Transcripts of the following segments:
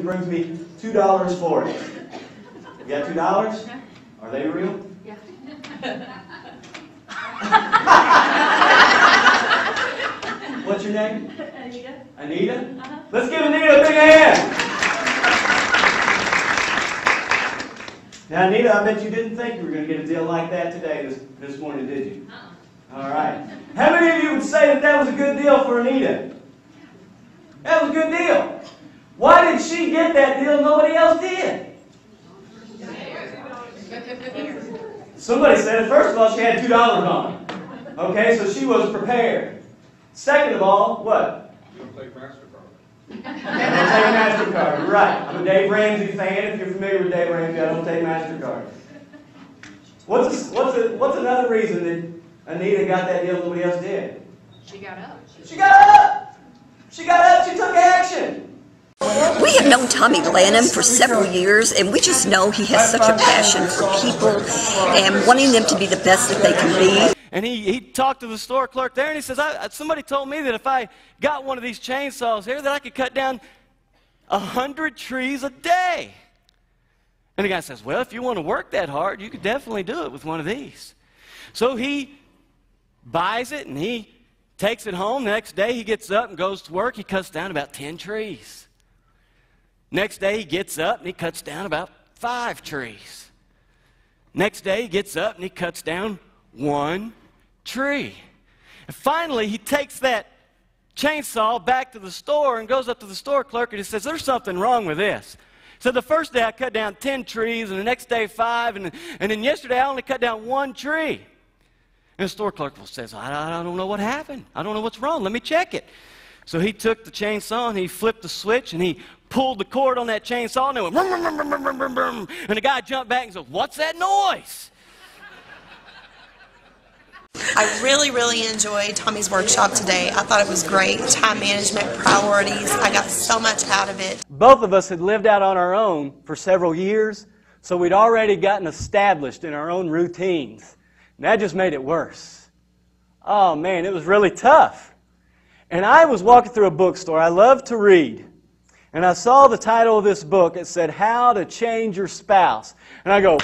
he brings me $2 for it. You got $2? Are they real? Yeah. What's your name? Anita. Anita? Let's give Anita a big hand. Now, Anita, I bet you didn't think you were going to get a deal like that today, this morning, did you? All right. How many of you would say that that was a good deal for Anita? That was a good deal. Why did she get that deal and nobody else did? Somebody said it. First of all, she had $2 on it. Okay, so she was prepared. Second of all, what? You don't take MasterCard. I don't take MasterCard. Right. I'm a Dave Ramsey fan. If you're familiar with Dave Ramsey, I don't take MasterCard. What's another reason that Anita got that deal nobody else did? She got up. She got up! She got up, she took action! We have known Tommy Lanham for several years, and we just know he has such a passion for people and wanting them to be the best that they can be. And he talked to the store clerk there, and he says, somebody told me that if I got one of these chainsaws here, that I could cut down 100 trees a day. And the guy says, well, if you want to work that hard, you could definitely do it with one of these. So he buys it, and he takes it home. The next day, he gets up and goes to work. He cuts down about 10 trees. Next day, he gets up and he cuts down about 5 trees. Next day, he gets up and he cuts down 1 tree. And finally, he takes that chainsaw back to the store and goes up to the store clerk and he says, there's something wrong with this. So the first day, I cut down 10 trees, and the next day, 5, and then yesterday, I only cut down 1 tree. And the store clerk says, I don't know what happened. I don't know what's wrong. Let me check it. So he took the chainsaw and he flipped the switch and he pulled the cord on that chainsaw and it went, brum, brum, brum, brum, brum, brum. And the guy jumped back and said, what's that noise? I really enjoyed Tommy's workshop today. I thought it was great. Time management, priorities. I got so much out of it. Both of us had lived out on our own for several years, so we'd already gotten established in our own routines. And that just made it worse. Oh man, it was really tough. And I was walking through a bookstore. I love to read. And I saw the title of this book. It said, How to Change Your Spouse. And I go,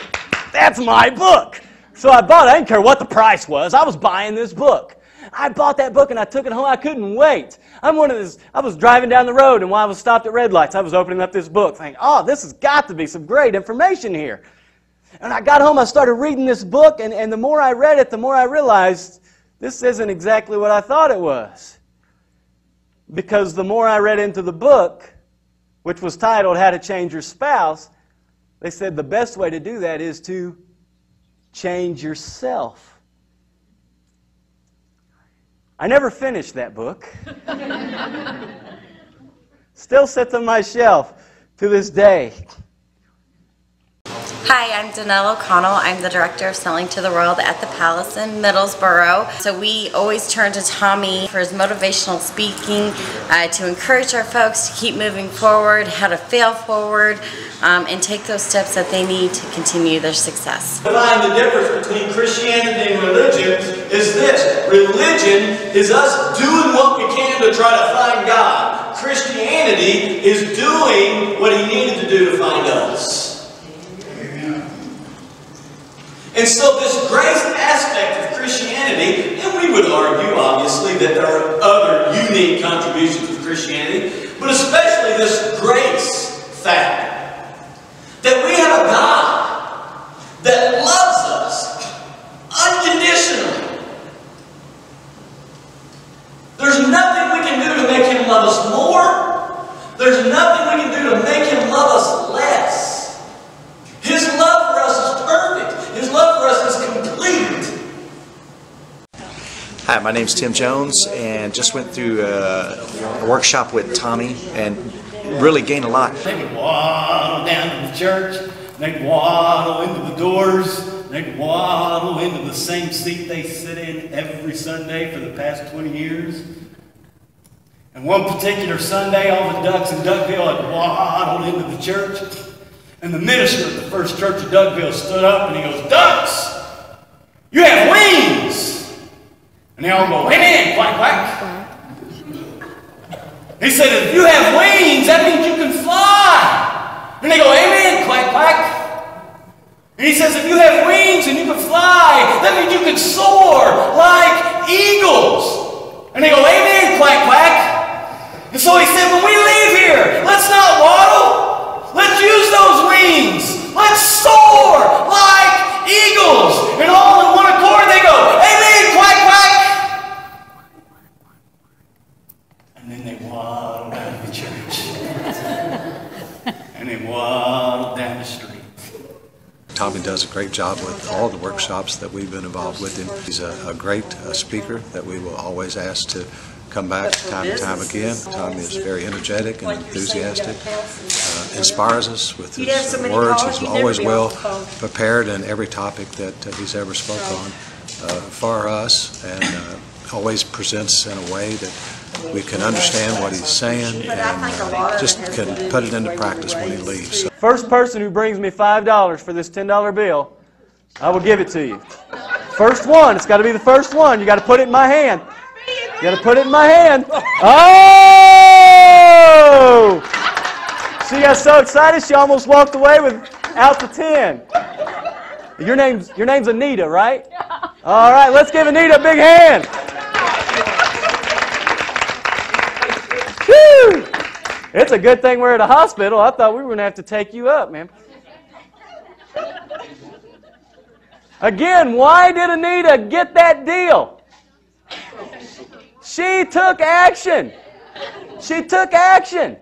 that's my book. So I bought it. I didn't care what the price was. I was buying this book. I bought that book and I took it home. I couldn't wait. I was driving down the road, and while I was stopped at red lights, I was opening up this book thinking, oh, this has got to be some great information here. And I got home, I started reading this book, and the more I read it, the more I realized this isn't exactly what I thought it was. Because the more I read into the book, which was titled How to Change Your Spouse, they said the best way to do that is to change yourself. I never finished that book. Still sits on my shelf to this day. Hi, I'm Danelle O'Connell. I'm the Director of Selling to the World at the Palace in Middlesboro. So we always turn to Tommy for his motivational speaking to encourage our folks to keep moving forward, how to fail forward, and take those steps that they need to continue their success. The difference between Christianity and religion is this. Religion is us doing what we can to try to find God. Christianity is doing what He needed to do to find us. And so this grace aspect of Christianity, and we would argue, obviously, that there are other unique contributions of Christianity, but especially this grace factor. That we have a God that loves us unconditionally. There's nothing we can do to make Him love us more. There's nothing we can do to make Him love us less. His love for us is perfect. His love for us is complete. Hi, my name's Tim Jones, and just went through a workshop with Tommy and really gained a lot. They would waddle down to the church, they'd waddle into the doors, they'd waddle into the same seat they sit in every Sunday for the past 20 years. And one particular Sunday, all the ducks in Duckville had waddled into the church. And the minister at the First Church of Duckville stood up and he goes, "Ducks, you have wings." And they all go, "Amen, quack, quack." He said, "If you have wings, that means you can fly." And they go, amen, quack, quack. And he says, if you have wings and you can fly, that means you can soar like eagles. And they go, amen, quack, quack. And so he said, when we leave here, let's not waddle. Let's use those wings. Let's soar like eagles. And all in one accord, they go, amen, quack, quack. And then they waddle out of the church. And they waddle down the street. Tommy does a great job with all the workshops that we've been involved with him. He's a great speaker that we will always ask to come back time and time again. Tommy is very energetic and enthusiastic, inspires us with his words. He's always well prepared in every topic that he's ever spoke on for us, and always presents in a way that we can understand what he's saying and just can put it into practice when he leaves. So. First person who brings me $5 for this $10 bill, I will give it to you. First one. It's got to be the first one. You got to put it in my hand. You got to put it in my hand. Oh! She got so excited she almost walked away without the 10. Your name's Anita, right? All right, let's give Anita a big hand. Whew. It's a good thing we're at a hospital. I thought we were going to have to take you up, man. Again, why did Anita get that deal? She took action. She took action.